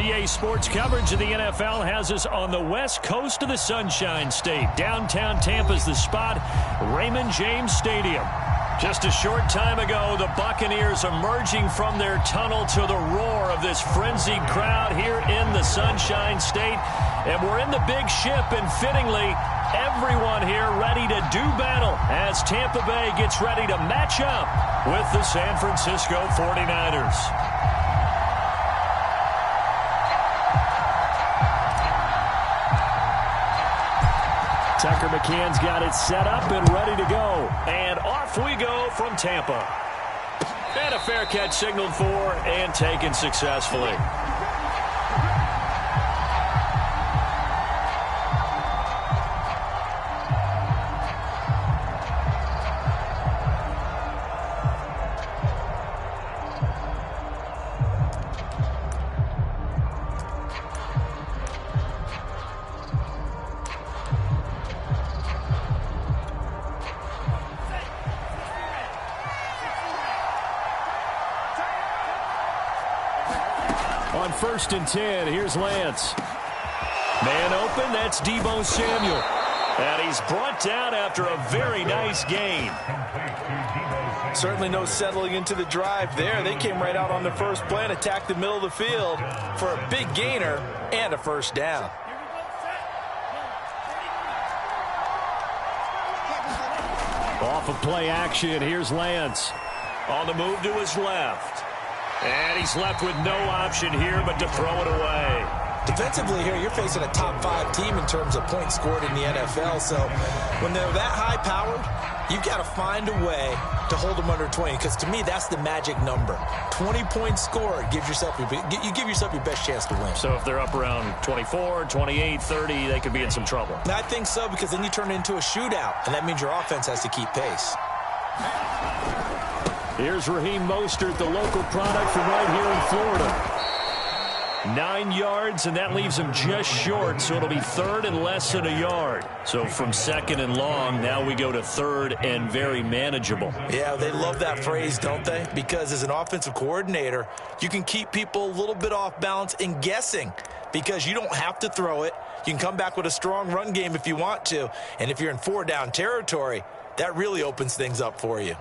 EA Sports coverage of the NFL has us on the west coast of the Sunshine State. Downtown Tampa's the spot, Raymond James Stadium. Just a short time ago, the Buccaneers emerging from their tunnel to the roar of this frenzied crowd here in the Sunshine State. And we're in the big ship, and fittingly, everyone here ready to do battle as Tampa Bay gets ready to match up with the San Francisco 49ers. Tucker McCann's got it set up and ready to go. And off we go from Tampa. And a fair catch signaled for and taken successfully. On 1st and 10, here's Lance. Man open, that's Deebo Samuel. And he's brought down after a very nice gain. Certainly no settling into the drive there. They came right out on the first play and attacked the middle of the field for a big gainer and a first down. Off of play action, here's Lance. On the move to his left. And he's left with no option here but to throw it away. Defensively here, you're facing a top 5 team in terms of points scored in the NFL. So when they're that high-powered, you've got to find a way to hold them under 20. Because to me, that's the magic number. 20 points scored, you give yourself your best chance to win. So if they're up around 24, 28, 30, they could be in some trouble. And I think so, because then you turn it into a shootout, and that means your offense has to keep pace. Here's Raheem Mostert, the local product from right here in Florida. 9 yards, and that leaves him just short, so it'll be 3rd and less than a yard. So from 2nd and long, now we go to 3rd and very manageable. Yeah, they love that phrase, don't they? Because as an offensive coordinator, you can keep people a little bit off balance and guessing, because you don't have to throw it. You can come back with a strong run game if you want to, and if you're in 4-down territory, that really opens things up for you.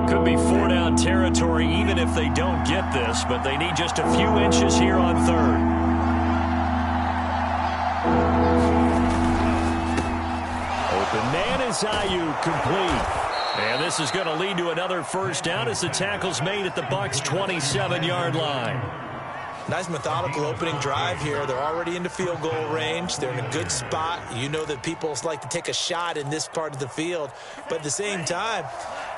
Could be 4-down territory even if they don't get this, but they need just a few inches here on 3rd. Open man is Ayuk, complete. And this is going to lead to another first down as the tackle's made at the Bucs' 27-yard line. Nice methodical opening drive here. They're already into field goal range. They're in a good spot. You know that people like to take a shot in this part of the field. But at the same time,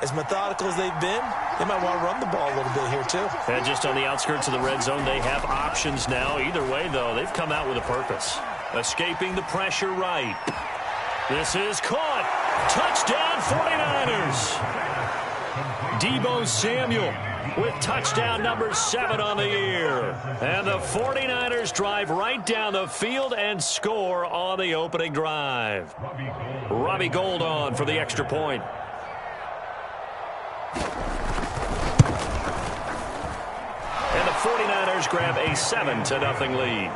as methodical as they've been, they might want to run the ball a little bit here too. And just on the outskirts of the red zone, they have options now. Either way, though, they've come out with a purpose. Escaping the pressure right. This is caught. Touchdown 49ers. Deebo Samuel with touchdown number 7 on the year. And the 49ers drive right down the field and score on the opening drive. Robbie Gould on for the extra point. And the 49ers grab a 7-0 lead.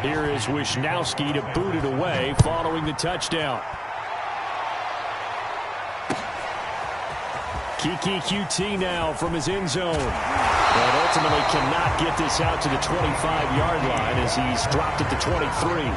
Here is Wisnowski to boot it away following the touchdown. Kiki QT now from his end zone. And ultimately cannot get this out to the 25-yard line as he's dropped at the 23.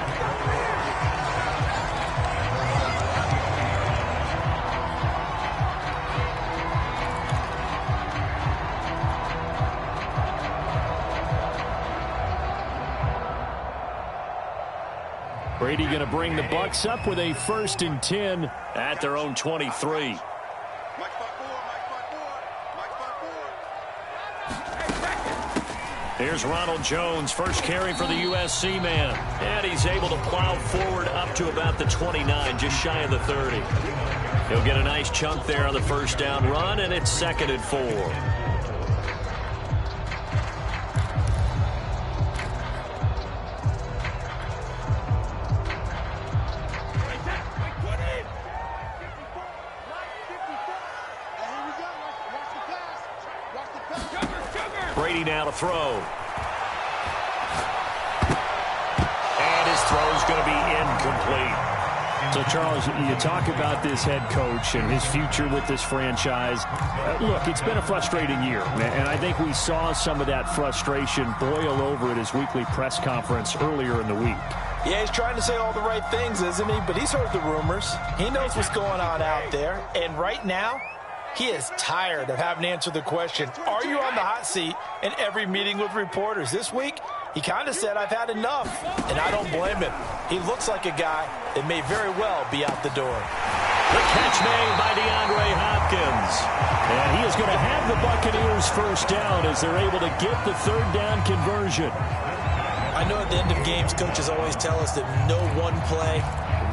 Brady going to bring the Bucs up with a 1st and 10 at their own 23. Here's Ronald Jones, first carry for the USC man. And he's able to plow forward up to about the 29, just shy of the 30. He'll get a nice chunk there on the first down run, and it's 2nd and 4. Brady now to throw. And his throw is going to be incomplete. So, Charles, you talk about this head coach and his future with this franchise. Look, it's been a frustrating year, and I think we saw some of that frustration boil over at his weekly press conference earlier in the week. Yeah, he's trying to say all the right things, isn't he? But he's heard the rumors. He knows what's going on out there. And right now, he is tired of having to answer the question, are you on the hot seat in every meeting with reporters? This week, he kind of said, I've had enough. And I don't blame him. He looks like a guy that may very well be out the door. The catch made by DeAndre Hopkins. And he is going to have the Buccaneers first down as they're able to get the third down conversion. I know at the end of games, coaches always tell us that no one play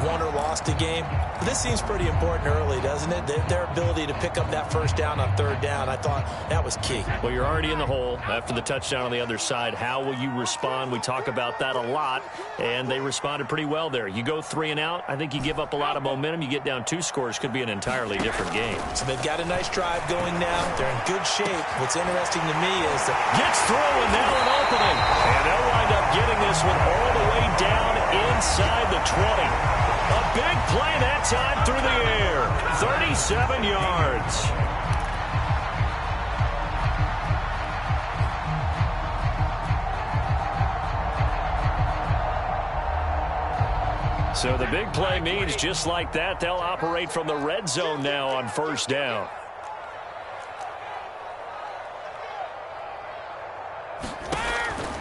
won or lost a game. But this seems pretty important early, doesn't it? Their ability to pick up that first down on third down, I thought that was key. Well, you're already in the hole after the touchdown on the other side. How will you respond? We talk about that a lot, and they responded pretty well there. You go 3 and out, I think you give up a lot of momentum. You get down 2 scores, could be an entirely different game. So they've got a nice drive going now. They're in good shape. What's interesting to me is that gets through and now an opening. And they'll wind up getting this one all the way down inside the 20. A big play that time through the air. 37 yards. So the big play means just like that, they'll operate from the red zone now on first down.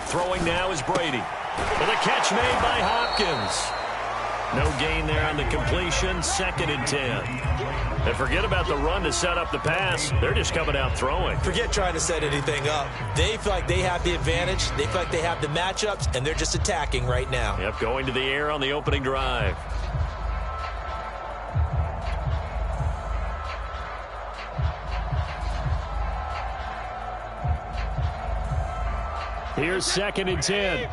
Throwing now is Brady. With a catch made by Hopkins. No gain there on the completion. 2nd and 10. And forget about the run to set up the pass. They're just coming out throwing. Forget trying to set anything up. They feel like they have the advantage. They feel like they have the matchups, and they're just attacking right now. Yep, going to the air on the opening drive. Here's 2nd and 10.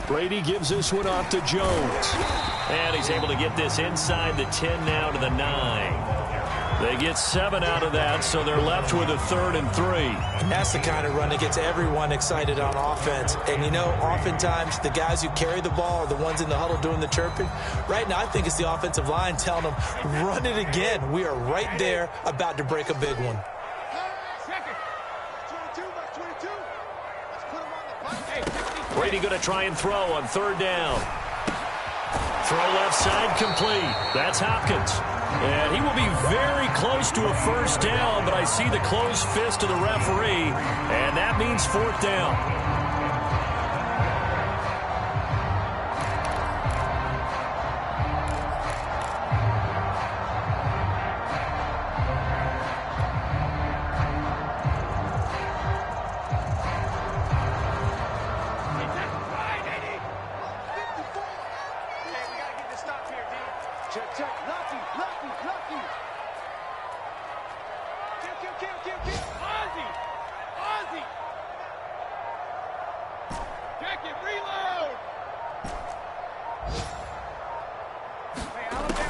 Brady gives this one off to Jones. And he's able to get this inside the 10 now to the 9. They get 7 out of that, so they're left with a 3rd and 3. And that's the kind of run that gets everyone excited on offense. And, you know, oftentimes the guys who carry the ball are the ones in the huddle doing the chirping. Right now, I think it's the offensive line telling them, run it again. We are right there about to break a big one. Brady going to try and throw on 3rd down. Throw left side complete. That's Hopkins. And he will be very close to a first down, but I see the closed fist of the referee, and that means 4th down.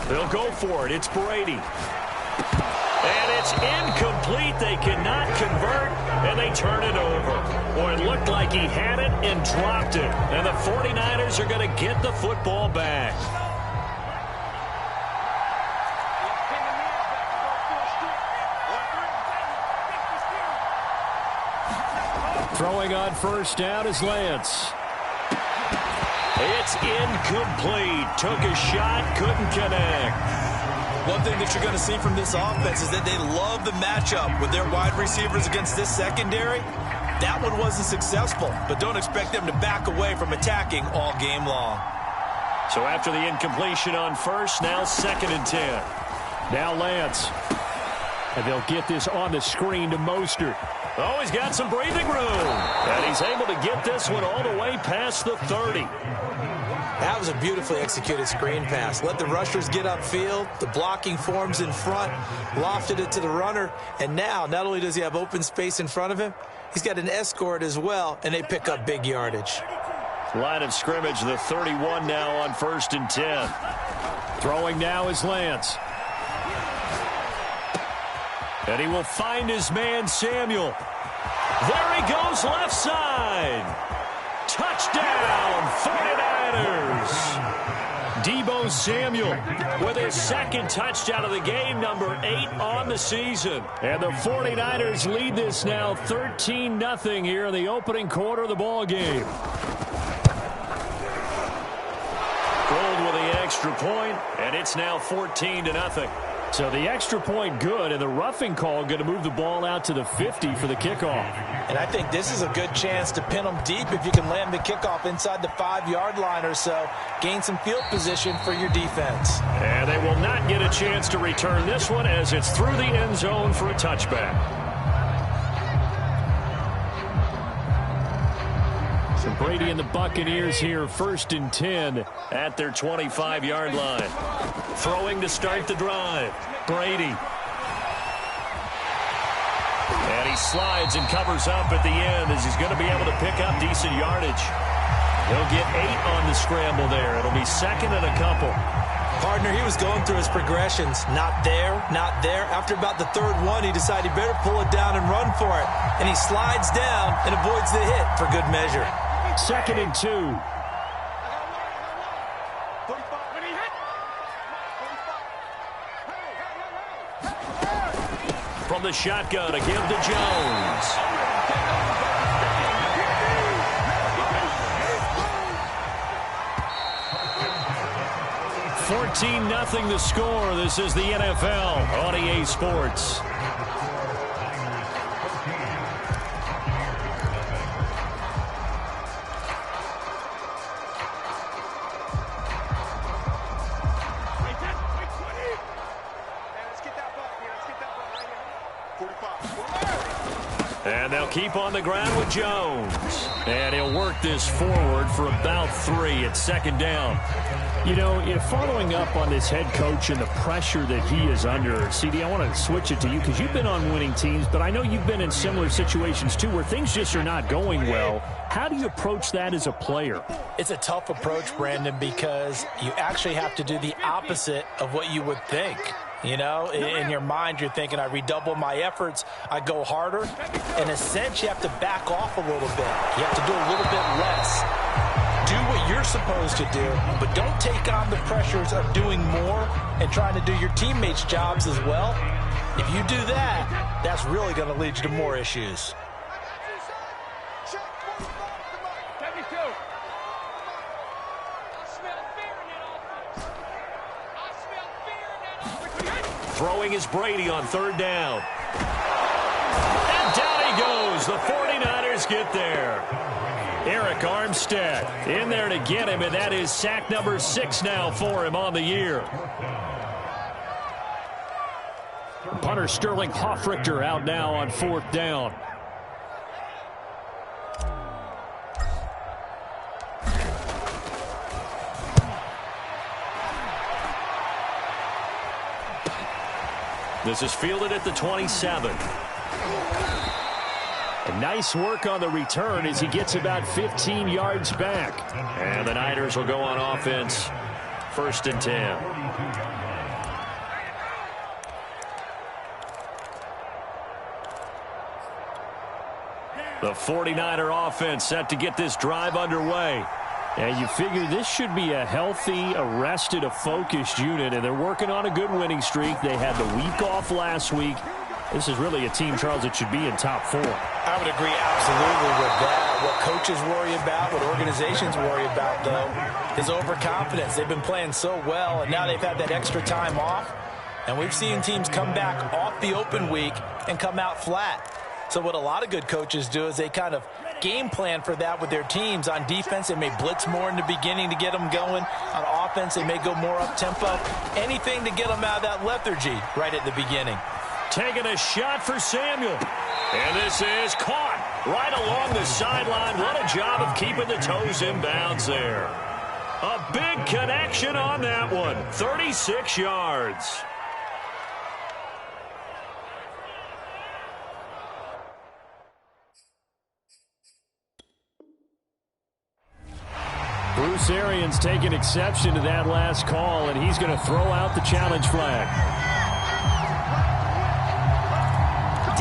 They'll go for it. It's Brady. And it's incomplete. They cannot convert, and they turn it over. Boy, it looked like he had it and dropped it. And the 49ers are going to get the football back. Throwing on first down is Lance. It's incomplete. Took a shot, couldn't connect. One thing that you're going to see from this offense is that they love the matchup with their wide receivers against this secondary. That one wasn't successful, but don't expect them to back away from attacking all game long. So after the incompletion on first, now 2nd and 10. Now Lance. And they'll get this on the screen to Mostert. Oh, he's got some breathing room. And he's able to get this one all the way past the 30. That was a beautifully executed screen pass. Let the rushers get upfield. The blocking forms in front. Lofted it to the runner. And now, not only does he have open space in front of him, he's got an escort as well, and they pick up big yardage. Line of scrimmage, the 31 now on 1st and 10. Throwing now is Lance. And he will find his man, Samuel. There he goes, left side. Touchdown, 49ers. Deebo Samuel with his second touchdown of the game, number 8 on the season. And the 49ers lead this now 13-0 here in the opening quarter of the ball game. Gold with the extra point, and it's now 14-0. So the extra point good, and the roughing call going to move the ball out to the 50 for the kickoff. And I think this is a good chance to pin them deep if you can land the kickoff inside the 5-yard line or so. Gain some field position for your defense. And they will not get a chance to return this one as it's through the end zone for a touchback. So Brady and the Buccaneers here, 1st and 10 at their 25-yard line. Throwing to start the drive. Brady. And he slides and covers up at the end as he's going to be able to pick up decent yardage. He'll get 8 on the scramble there. It'll be 2nd and a couple. Partner, he was going through his progressions. Not there, not there. After about the 3rd one, he decided he better pull it down and run for it. And he slides down and avoids the hit for good measure. 2nd and 2. From the shotgun to give to Jones. 14-0 the score. This is the NFL on EA Sports. And they'll keep on the ground with Jones. And he'll work this forward for about 3 at 2nd down. You know, following up on this head coach and the pressure that he is under, CD, I want to switch it to you because you've been on winning teams, but I know you've been in similar situations too where things just are not going well. How do you approach that as a player? It's a tough approach, Brandon, because you actually have to do the opposite of what you would think. You know, in your mind, you're thinking, I redouble my efforts, I go harder. In a sense, you have to back off a little bit. You have to do a little bit less. Do what you're supposed to do, but don't take on the pressures of doing more and trying to do your teammates' jobs as well. If you do that, that's really going to lead you to more issues. Throwing is Brady on 3rd down. And down he goes. The 49ers get there. Eric Armstead in there to get him, and that is sack number 6 now for him on the year. Punter Sterling Hoffrichter out now on 4th down. This is fielded at the 27. And nice work on the return as he gets about 15 yards back. And the Niners will go on offense. 1st and 10. The 49er offense set to get this drive underway. And you figure this should be a healthy, arrested, a focused unit, and they're working on a good winning streak. They had the week off last week. This is really a team, Charles, that should be in top 4. I would agree absolutely with that. What coaches worry about, what organizations worry about, though, is overconfidence. They've been playing so well, and now they've had that extra time off. And we've seen teams come back off the open week and come out flat. So what a lot of good coaches do is they kind of game plan for that with their teams. On defense, they may blitz more in the beginning to get them going. On offense, they may go more up-tempo. Anything to get them out of that lethargy right at the beginning. Taking a shot for Samuel. And this is caught right along the sideline. What a job of keeping the toes in bounds there. A big connection on that one. 36 yards. Bruce Arians taking exception to that last call, and he's going to throw out the challenge flag.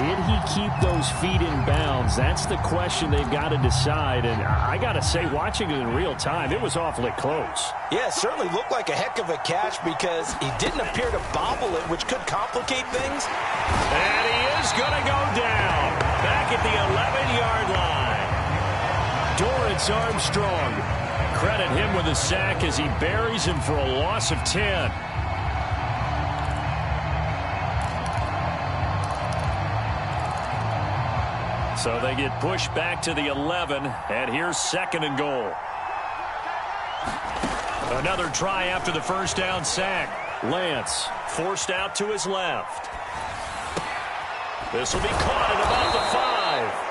Did he keep those feet in bounds? That's the question they've got to decide. And I got to say, watching it in real time, it was awfully close. Yeah, it certainly looked like a heck of a catch because he didn't appear to bobble it, which could complicate things. And he is going to go down back at the 11-yard line. Dorrance Armstrong. Credit him with a sack as he buries him for a loss of 10. So they get pushed back to the 11, and here's 2nd and goal. Another try after the first down sack. Lance forced out to his left. This will be caught at about the 5.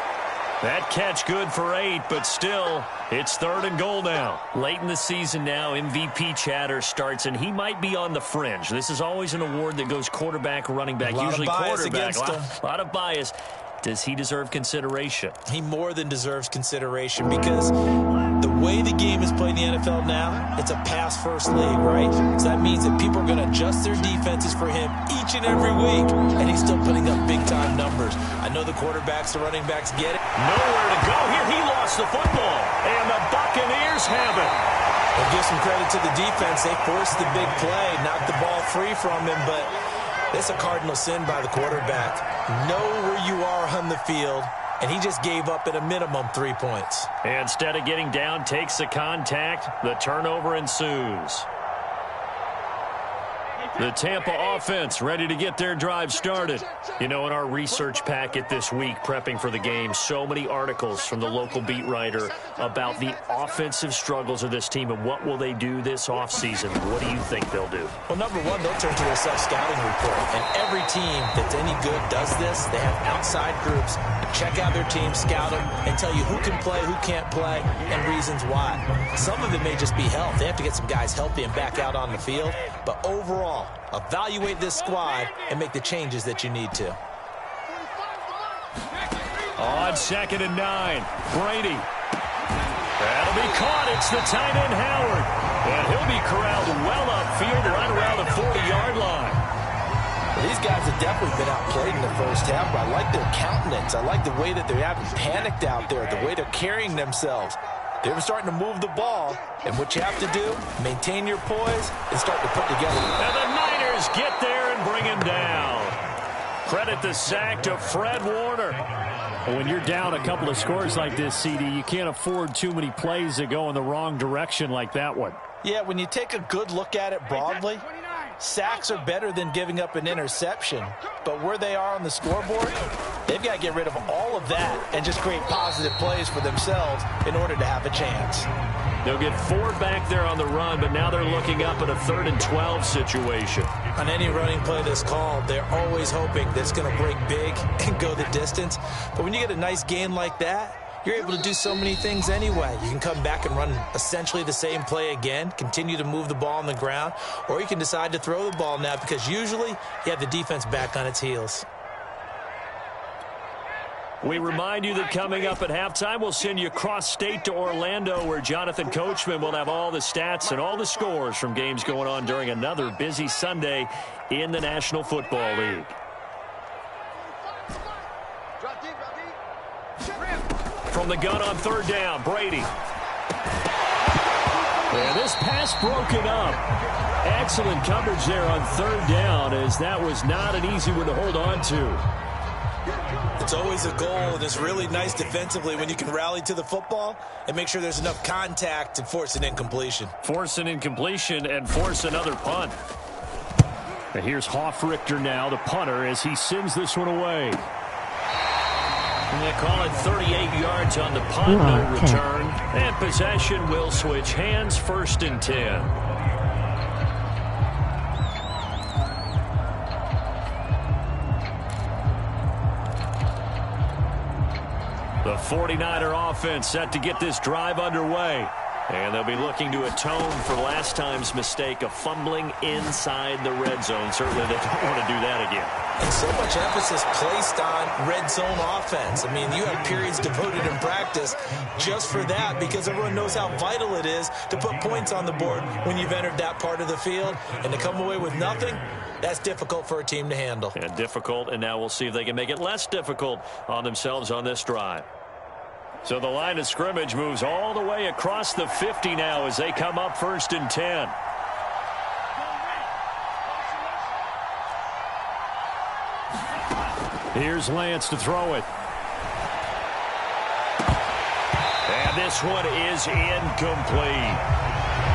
That catch good for 8, but still, it's 3rd and goal now. Late in the season now, MVP chatter starts, and he might be on the fringe. This is always an award that goes quarterback, running back, usually quarterback. A lot of bias. Does he deserve consideration? He more than deserves consideration because the way the game is played in the NFL now, it's a pass-first league, right? So that means that people are going to adjust their defenses for him each and every week, and he's still putting up big-time numbers. I know the quarterbacks, the running backs get it. Nowhere to go here. He lost the football, and the Buccaneers have it. We'll give some credit to the defense. They forced the big play, knocked the ball free from him, but it's a cardinal sin by the quarterback. Know where you are on the field, and he just gave up at a minimum 3 points. Instead of getting down, takes the contact. The turnover ensues. The Tampa offense ready to get their drive started. You know, in our research packet this week, prepping for the game, so many articles from the local beat writer about the offensive struggles of this team and what will they do this offseason. What do you think they'll do? Well, number one, they'll turn to their self-scouting report. And every team that's any good does this. They have outside groups that check out their team, scout them, and tell you who can play, who can't play, and reasons why. Some of it may just be health. They have to get some guys healthy and back out on the field. But overall, evaluate this squad and make the changes that you need to. On 2nd and 9, Brady. That'll be caught. It's the tight end, Howard. And he'll be corralled well upfield right around the 40-yard line. Well, these guys have definitely been outplayed in the first half, but I like their countenance. I like the way that they haven't panicked out there, the way they're carrying themselves. They're starting to move the ball, and what you have to do, maintain your poise and start to put together. And the Niners get there and bring him down. Credit the sack to Fred Warner. When you're down a couple of scores like this, CD, you can't afford too many plays that go in the wrong direction like that one. Yeah, when you take a good look at it broadly, sacks are better than giving up an interception. But where they are on the scoreboard, they've got to get rid of all of that and just create positive plays for themselves in order to have a chance. They'll get 4 back there on the run, but now they're looking up at a 3rd and 12 situation. On any running play that's called, they're always hoping that it's going to break big and go the distance. But when you get a nice gain like that, you're able to do so many things anyway. You can come back and run essentially the same play again, continue to move the ball on the ground, or you can decide to throw the ball now because usually you have the defense back on its heels. We remind you that coming up at halftime, we'll send you cross-state to Orlando, where Jonathan Coachman will have all the stats and all the scores from games going on during another busy Sunday in the National Football League. From the gun on 3rd down, Brady. And this pass broken up. Excellent coverage there on 3rd down, as that was not an easy one to hold on to. It's always a goal, and it's really nice defensively when you can rally to the football and make sure there's enough contact to force an incompletion. Force an incompletion and force another punt. And here's Hoffrichter now, the punter, as he sends this one away. And they call it 38 yards on the punt, no return. And possession will switch hands, 1st and 10. The 49er offense set to get this drive underway. And they'll be looking to atone for last time's mistake of fumbling inside the red zone. Certainly they don't want to do that again. And so much emphasis placed on red zone offense. I mean, you have periods devoted in practice just for that because everyone knows how vital it is to put points on the board when you've entered that part of the field. And to come away with nothing, that's difficult for a team to handle. And difficult, and now we'll see if they can make it less difficult on themselves on this drive. So the line of scrimmage moves all the way across the 50 now as they come up 1st and 10. Here's Lance to throw it. And this one is incomplete.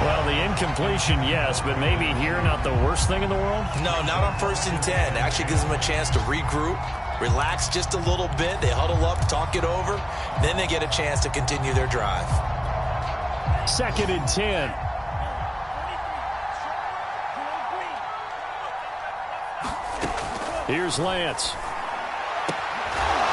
Well, the incompletion, yes, but maybe here not the worst thing in the world? No, not on 1st and 10. Actually gives them a chance to regroup, relax just a little bit. They huddle up, talk it over. Then they get a chance to continue their drive. 2nd and 10. Here's Lance.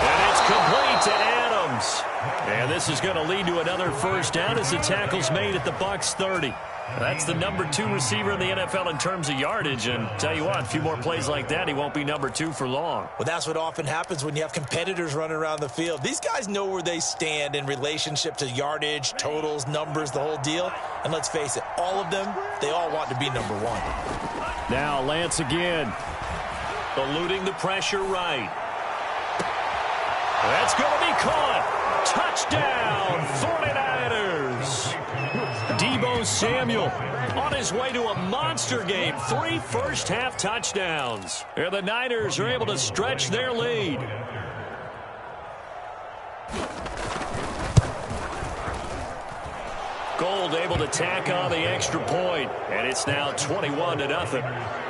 And it's complete to Adams. And this is going to lead to another first down as the tackle's made at the Bucs 30. That's the number 2 receiver in the NFL in terms of yardage. And tell you what, a few more plays like that, he won't be number 2 for long. Well, that's what often happens when you have competitors running around the field. These guys know where they stand in relationship to yardage, totals, numbers, the whole deal. And let's face it, all of them, they all want to be number 1. Now Lance again. Eluding the pressure right. That's going to be caught. Touchdown, 49ers. Deebo Samuel on his way to a monster game. 3 first-half touchdowns. And the Niners are able to stretch their lead. Gold able to tack on the extra point, and it's now 21-0.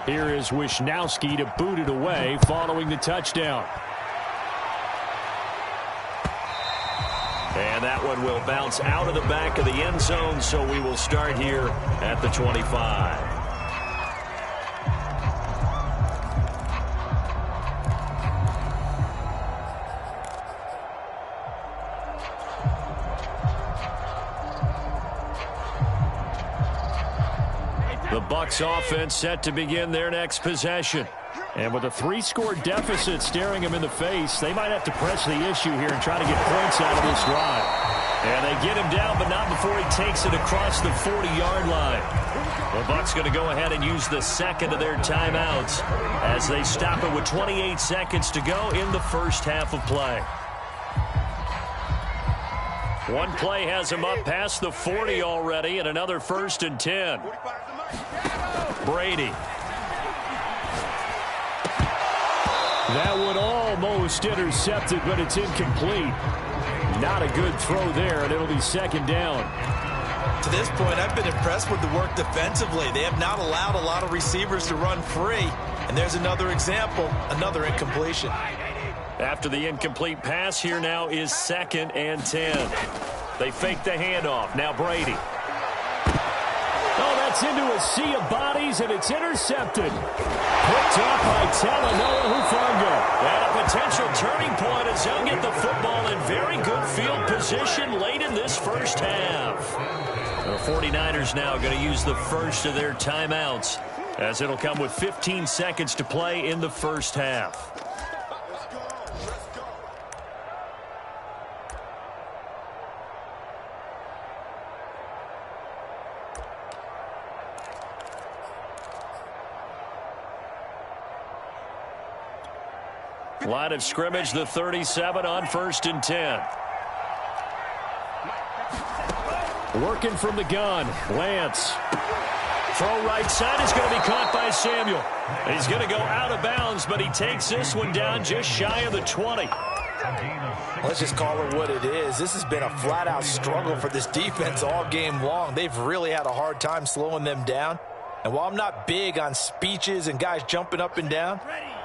Here is Wisnowski to boot it away following the touchdown. And that one will bounce out of the back of the end zone, so we will start here at the 25. The Bucs offense set to begin their next possession. And with a 3-score deficit staring them in the face, they might have to press the issue here and try to get points out of this drive. And they get him down, but not before he takes it across the 40-yard line. The Bucs going to go ahead and use the second of their timeouts as they stop it with 28 seconds to go in the first half of play. One play has him up past the 40 already, and another 1st and 10. Brady. That one almost intercepted, but it's incomplete. Not a good throw there, and it'll be 2nd down. To this point, I've been impressed with the work defensively. They have not allowed a lot of receivers to run free. And there's another example, another incompletion. After the incomplete pass, here now is 2nd and 10. They fake the handoff. Now Brady. Oh, that's into a sea of bodies, and it's intercepted. Picked off by Talanoa Hufanga. And a potential turning point as they'll get the football in very good field position late in this first half. The 49ers now going to use the first of their timeouts as it'll come with 15 seconds to play in the first half. Line of scrimmage, the 37 on 1st and 10. Working from the gun, Lance. Throw right side is going to be caught by Samuel. He's going to go out of bounds, but he takes this one down just shy of the 20. Let's just call it what it is. This has been a flat-out struggle for this defense all game long. They've really had a hard time slowing them down. And while I'm not big on speeches and guys jumping up and down,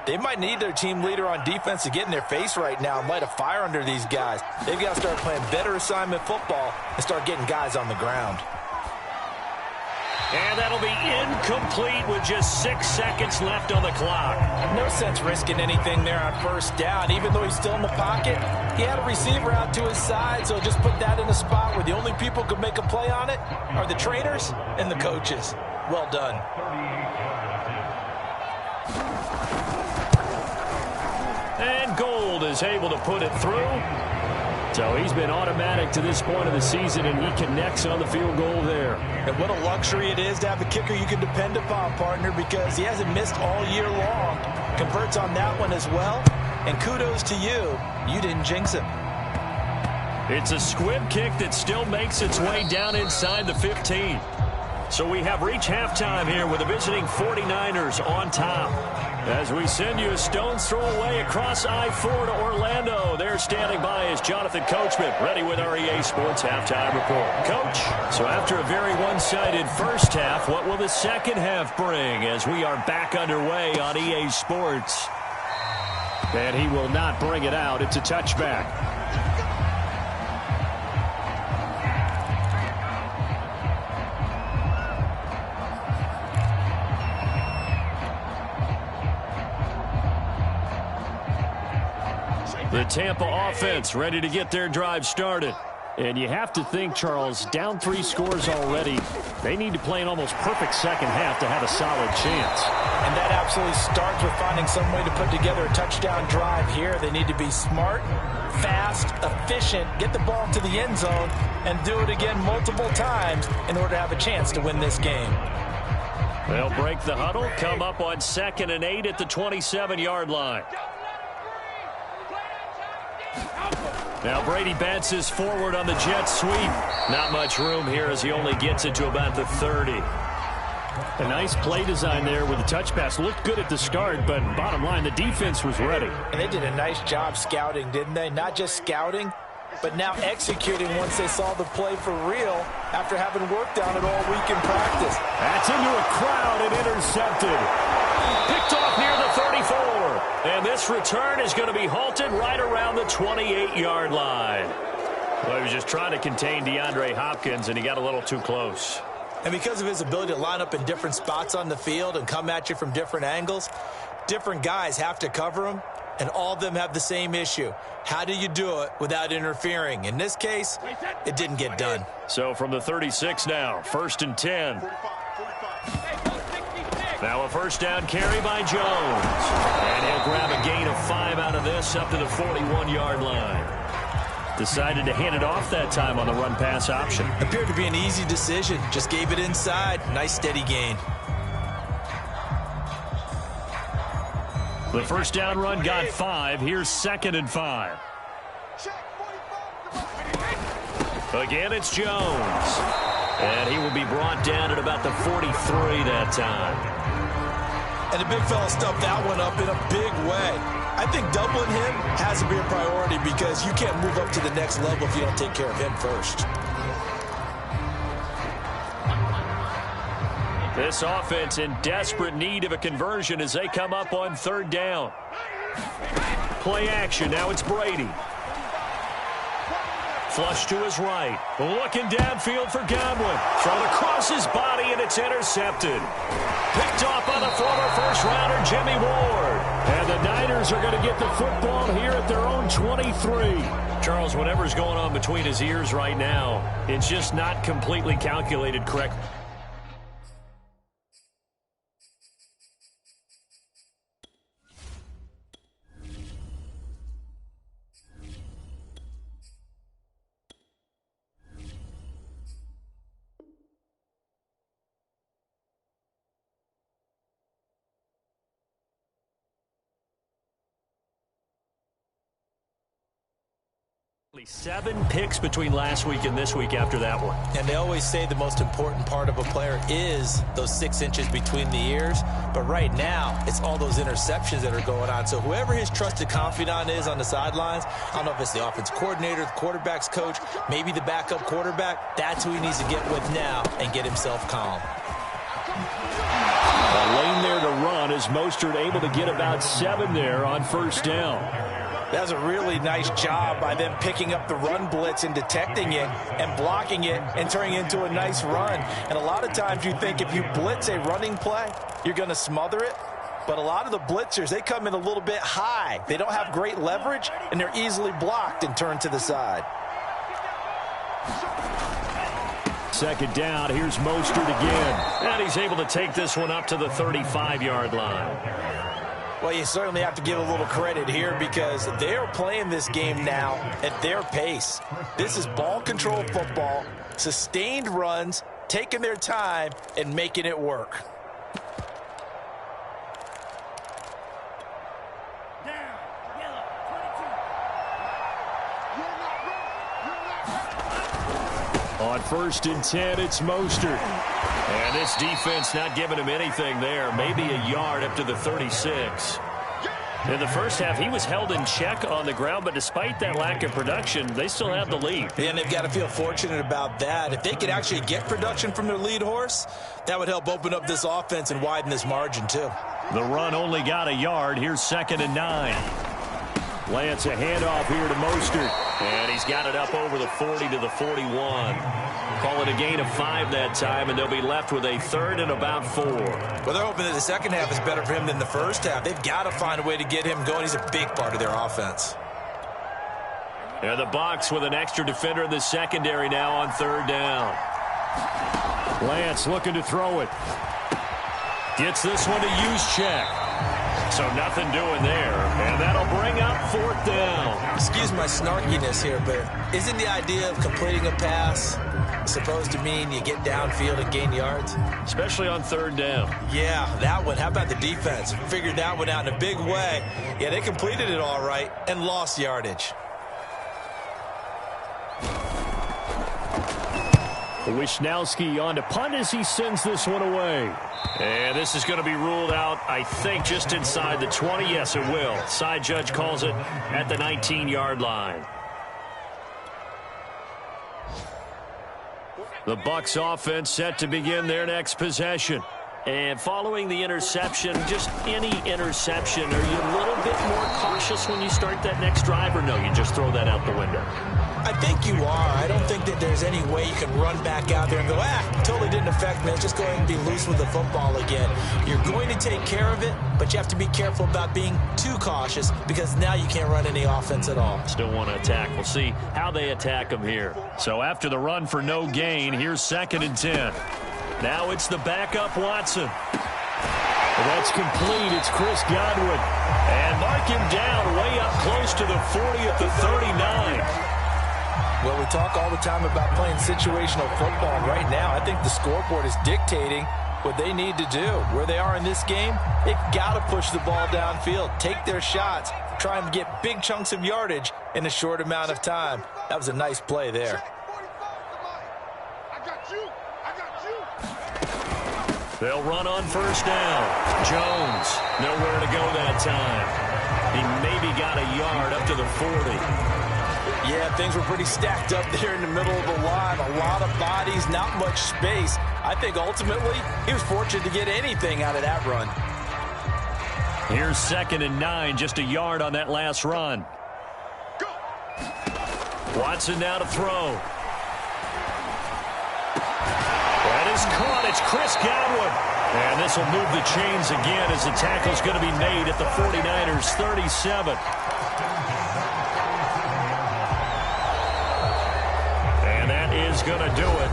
they might need their team leader on defense to get in their face right now and light a fire under these guys. They've got to start playing better assignment football and start getting guys on the ground. And that'll be incomplete with just 6 seconds left on the clock. No sense risking anything there on 1st down. Even though he's still in the pocket, he had a receiver out to his side, so just put that in a spot where the only people who can make a play on it are the trainers and the coaches. Well done. And Gold is able to put it through. So he's been automatic to this point of the season, and he connects on the field goal there. And what a luxury it is to have a kicker you can depend upon, partner, because he hasn't missed all year long. Converts on that one as well. And kudos to you. You didn't jinx him. It's a squib kick that still makes its way down inside the 15. So we have reached halftime here with the visiting 49ers on top. As we send you a stone's throw away across I-4 to Orlando. There standing by is Jonathan Coachman, ready with our EA Sports Halftime Report. Coach, so after a very one-sided first half, what will the second half bring as we are back underway on EA Sports? And he will not bring it out. It's a touchback. The Tampa offense ready to get their drive started. And you have to think, Charles, down 3 scores already. They need to play an almost perfect second half to have a solid chance. And that absolutely starts with finding some way to put together a touchdown drive here. They need to be smart, fast, efficient, get the ball to the end zone, and do it again multiple times in order to have a chance to win this game. They'll break the huddle, come up on 2nd and 8 at the 27-yard line. Now Brady bounces forward on the jet sweep. Not much room here as he only gets it to about the 30. A nice play design there with the touch pass. Looked good at the start, but bottom line, the defense was ready. And they did a nice job scouting, didn't they? Not just scouting, but now executing once they saw the play for real after having worked on it all week in practice. That's into a crowd and intercepted. Picked off near the 34. And this return is going to be halted right around the 28-yard line. Well, he was just trying to contain DeAndre Hopkins, and he got a little too close. And because of his ability to line up in different spots on the field and come at you from different angles, different guys have to cover him, and all of them have the same issue. How do you do it without interfering? In this case, it didn't get done. So from the 36 now, 1st and 10. Now a first down carry by Jones. And he'll grab a gain of 5 out of this up to the 41-yard line. Decided to hand it off that time on the run-pass option. Appeared to be an easy decision. Just gave it inside. Nice steady gain. The first down run got 5. Here's 2nd and 5. Again, it's Jones. And he will be brought down at about the 43 that time. And the big fella stuffed that one up in a big way. I think doubling him has to be a priority because you can't move up to the next level if you don't take care of him first. This offense in desperate need of a conversion as they come up on 3rd down. Play action. Now it's Brady. Flush to his right. Looking downfield for Godwin. Thrown across his body, and it's intercepted. Picked off by the former first-rounder Jimmy Ward. And the Niners are going to get the football here at their own 23. Charles, whatever's going on between his ears right now, it's just not completely calculated correctly. Only 7 picks between last week and this week after that one. And they always say the most important part of a player is those 6 inches between the ears. But right now, it's all those interceptions that are going on. So whoever his trusted confidant is on the sidelines, I don't know if it's the offense coordinator, the quarterback's coach, maybe the backup quarterback, that's who he needs to get with now and get himself calm. A lane there to run as Mostert able to get about 7 there on 1st down. That was a really nice job by them picking up the run blitz and detecting it and blocking it and turning it into a nice run. And a lot of times you think if you blitz a running play, you're going to smother it. But a lot of the blitzers, they come in a little bit high. They don't have great leverage, and they're easily blocked and turned to the side. 2nd down. Here's Mostert again. And he's able to take this one up to the 35-yard line. Well, you certainly have to give a little credit here because they're playing this game now at their pace. This is ball control football, sustained runs, taking their time, and making it work. On 1st and 10, it's Mostert. And this defense not giving him anything there. Maybe a yard up to the 36. In the first half, he was held in check on the ground, but despite that lack of production, they still have the lead. And they've got to feel fortunate about that. If they could actually get production from their lead horse, that would help open up this offense and widen this margin, too. The run only got a yard. Here's 2nd and 9. Lance, a handoff here to Mostert. And he's got it up over the 40 to the 41. Call it a gain of 5 that time, and they'll be left with a 3rd and about 4. Well, they're hoping that the second half is better for him than the first half. They've got to find a way to get him going. He's a big part of their offense. And the Bucs with an extra defender in the secondary now on 3rd down. Lance looking to throw it. Gets this one to use check. So nothing doing there. And that'll bring up 4th down. Excuse my snarkiness here, but isn't the idea of completing a pass supposed to mean you get downfield and gain yards? Especially on 3rd down. Yeah, that one. How about the defense? Figured that one out in a big way. Yeah, they completed it all right and lost yardage. Wisnowski on to punt as he sends this one away. And this is going to be ruled out, I think, just inside the 20. Yes, it will. Side judge calls it at the 19-yard line. The Bucs offense set to begin their next possession. And following the interception, just any interception, are you a little bit more cautious when you start that next drive, or no, you just throw that out the window? I think you are. I don't think that there's any way you can run back out there and go, totally didn't affect me. Let's just go ahead and be loose with the football again. You're going to take care of it, but you have to be careful about being too cautious because now you can't run any offense at all. Still want to attack. We'll see how they attack them here. So after the run for no gain, here's 2nd and 10. Now it's the backup Watson. That's complete. It's Chris Godwin. And mark him down way up close to the 40 at the 39. Well, we talk all the time about playing situational football. And right now, I think the scoreboard is dictating what they need to do. Where they are in this game, they've got to push the ball downfield, take their shots, try and get big chunks of yardage in a short amount of time. That was a nice play there. They'll run on 1st down. Jones, nowhere to go that time. He maybe got a yard up to the 40. Yeah, things were pretty stacked up there in the middle of the line. A lot of bodies, not much space. I think ultimately he was fortunate to get anything out of that run. Here's 2nd and 9, just a yard on that last run. Watson now to throw. That is caught. It's Chris Godwin. And this will move the chains again as the tackle's going to be made at the 49ers 37. And that is going to do it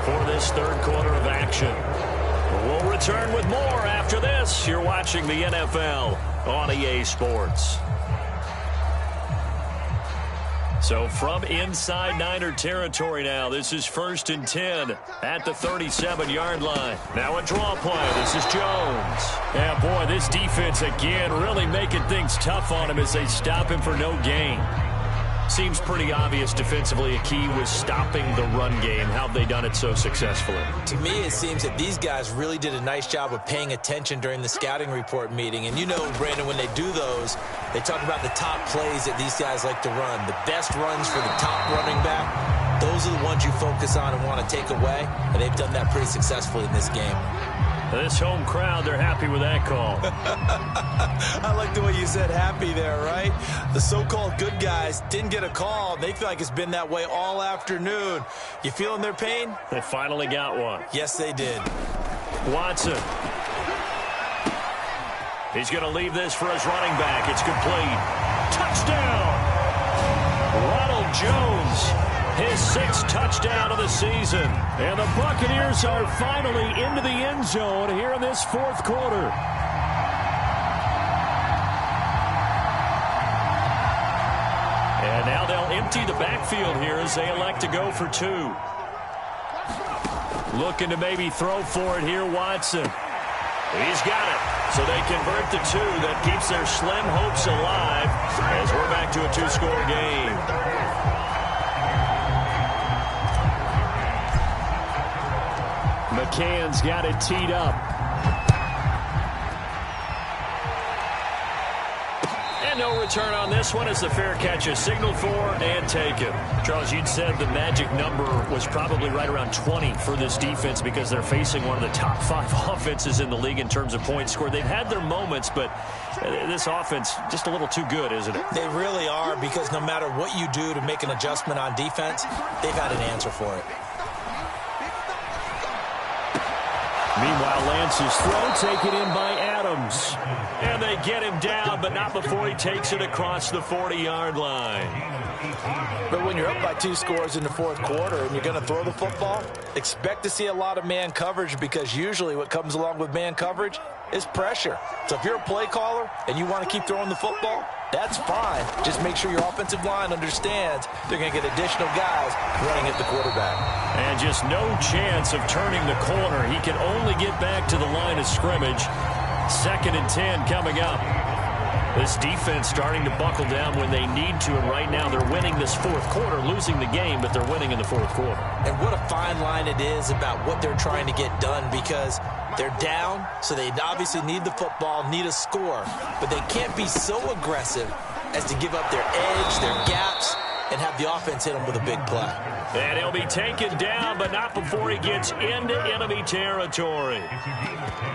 for this 3rd quarter of action. We'll return with more after this. You're watching the NFL on EA Sports. So from inside Niner territory now, this is 1st and 10 at the 37-yard line. Now a draw play. This is Jones. Yeah, boy, this defense again really making things tough on him as they stop him for no gain. Seems pretty obvious defensively a key was stopping the run game. How have they done it so successfully? To me, it seems that these guys really did a nice job of paying attention during the scouting report meeting. And you know, Brandon, when they do those, they talk about the top plays that these guys like to run. The best runs for the top running back, those are the ones you focus on and want to take away. And they've done that pretty successfully in this game. This home crowd, they're happy with that call. I like the way you said happy there, right? The so-called good guys didn't get a call. They feel like it's been that way all afternoon. You feeling their pain? They finally got one. Yes, they did. Watson. He's going to leave this for his running back. It's complete. Touchdown! Ronald Jones. His 6th touchdown of the season. And the Buccaneers are finally into the end zone here in this 4th quarter. empty the backfield here as they elect to go for 2. Looking to maybe throw for it here, Watson. He's got it. So they convert the 2. That keeps their slim hopes alive as we're back to a 2-score game. McCann's got it teed up. And no return on this one as the fair catch is signaled for and taken. Charles, you'd said the magic number was probably right around 20 for this defense because they're facing one of the top 5 offenses in the league in terms of points scored. They've had their moments, but this offense just a little too good, isn't it? They really are, because no matter what you do to make an adjustment on defense, they've had an answer for it. Meanwhile, Lance's throw taken in by Adams. And they get him down, but not before he takes it across the 40-yard line. But when you're up by 2 scores in the 4th quarter and you're going to throw the football, expect to see a lot of man coverage, because usually what comes along with man coverage is pressure. So if you're a play caller and you want to keep throwing the football, that's fine. Just make sure your offensive line understands they're going to get additional guys running at the quarterback. And just no chance of turning the corner. He can only get back to the line of scrimmage. 2nd and 10 coming up. This defense starting to buckle down when they need to, and right now they're winning this 4th quarter, losing the game, but they're winning in the 4th quarter. And what a fine line it is about what they're trying to get done, because they're down, so they obviously need the football, need a score, but they can't be so aggressive as to give up their edge, their gaps, and have the offense hit them with a big play. And he'll be taken down, but not before he gets into enemy territory.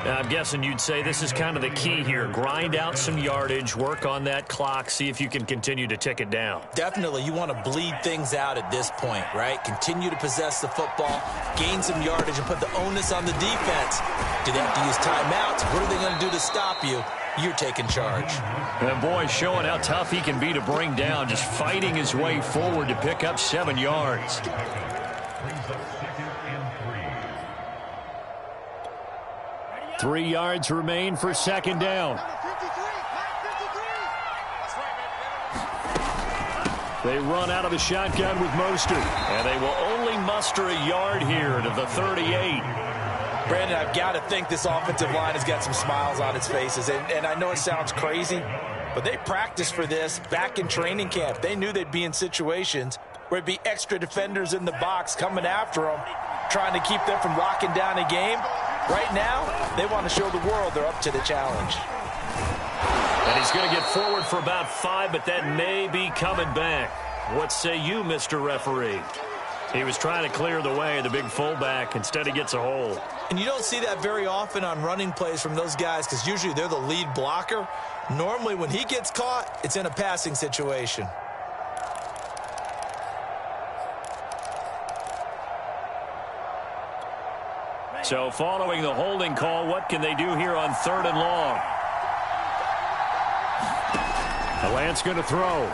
Now, I'm guessing you'd say this is kind of the key here. Grind out some yardage, work on that clock, see if you can continue to tick it down. Definitely, you want to bleed things out at this point, right? Continue to possess the football, gain some yardage, and put the onus on the defense. Do they have to use timeouts? What are they going to do to stop you? You're taking charge. And boy, showing how tough he can be to bring down, just fighting his way forward to pick up 7 yards. Three yards remain for 2nd down. They run out of the shotgun with Mostert. And they will only muster a yard here to the 38. Brandon, I've got to think this offensive line has got some smiles on its faces. And I know it sounds crazy, but they practiced for this back in training camp. They knew they'd be in situations where it'd be extra defenders in the box coming after them, trying to keep them from locking down a game. Right now, they want to show the world they're up to the challenge. And he's going to get forward for about 5, but that may be coming back. What say you, Mr. Referee? He was trying to clear the way, the big fullback. Instead, he gets a hole. And you don't see that very often on running plays from those guys, because usually they're the lead blocker. Normally, when he gets caught, it's in a passing situation. So following the holding call, what can they do here on 3rd and long? Lance going to throw.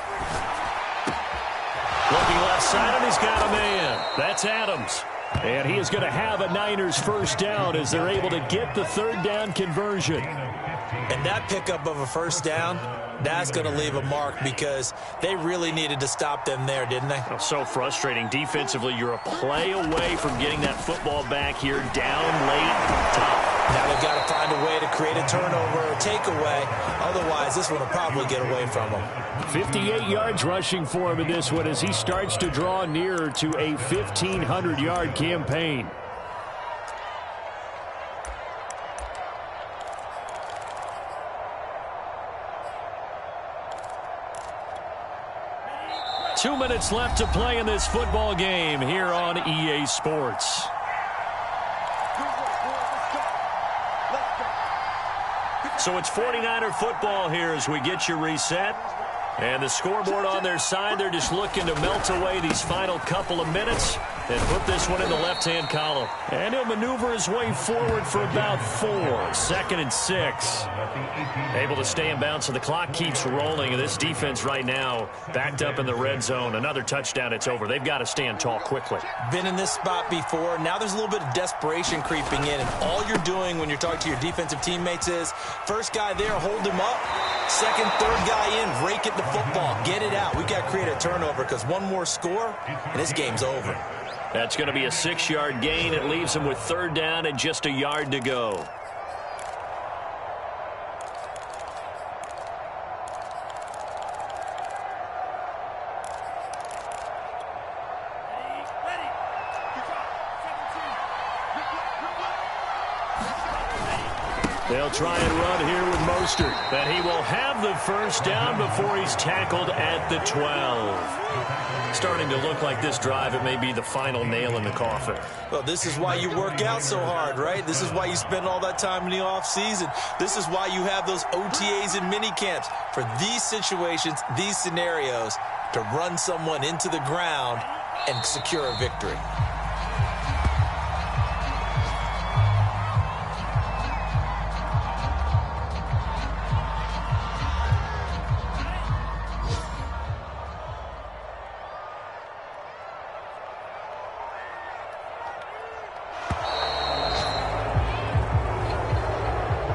Looking left side, and he's got a man. That's Adams. And he is going to have a Niners 1st down as they're able to get the 3rd down conversion. And that pickup of a 1st down, that's going to leave a mark, because they really needed to stop them there, didn't they? Oh, so frustrating. Defensively, you're a play away from getting that football back here, down late, tough. Now they've got to find a way to create a turnover or takeaway. Otherwise, this one will probably get away from them. 58 yards rushing for him in this one as he starts to draw nearer to a 1,500-yard campaign. Two minutes left to play in this football game here on EA Sports. So it's 49er football here as we get you reset. And the scoreboard on their side, they're just looking to melt away these final couple of minutes and put this one in the left-hand column. And he'll maneuver his way forward for about 4. 2nd and 6. Able to stay in bounds, so the clock keeps rolling. And this defense right now backed up in the red zone. Another touchdown, it's over. They've got to stand tall quickly. Been in this spot before. Now there's a little bit of desperation creeping in. And all you're doing when you're talking to your defensive teammates is, first guy there, hold him up. Second, third guy in, rake at the football. Get it out. We've got to create a turnover because one more score, and this game's over. That's going to be a 6-yard gain. It leaves him with third down and just a yard to go. They'll try and run here with Mostert. But he will have the first down before he's tackled at the 12. Starting to look like this drive, it may be the final nail in the coffin. Well, this is why you work out so hard, right? This is why you spend all that time in the offseason. This is why you have those OTAs and mini camps. For these situations, these scenarios, to run someone into the ground and secure a victory.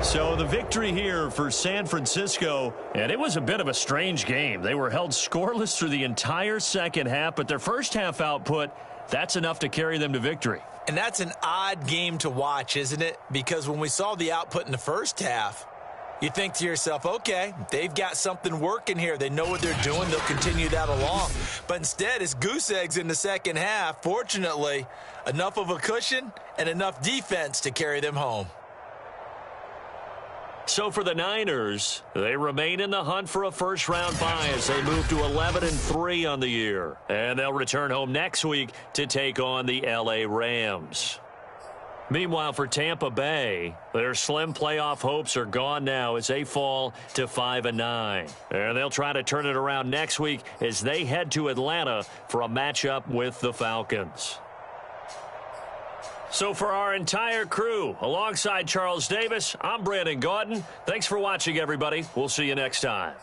So the victory here for San Francisco, and it was a bit of a strange game. They were held scoreless through the entire second half, but their first half output, that's enough to carry them to victory. And that's an odd game to watch, isn't it? Because when we saw the output in the first half, you think to yourself, okay, they've got something working here. They know what they're doing. They'll continue that along. But instead, it's goose eggs in the second half. Fortunately, enough of a cushion and enough defense to carry them home. So for the Niners, they remain in the hunt for a first-round bye as they move to 11-3 on the year. And they'll return home next week to take on the L.A. Rams. Meanwhile, for Tampa Bay, their slim playoff hopes are gone now as they fall to 5-9. And they'll try to turn it around next week as they head to Atlanta for a matchup with the Falcons. So for our entire crew, alongside Charles Davis, I'm Brandon Gaudin. Thanks for watching, everybody. We'll see you next time.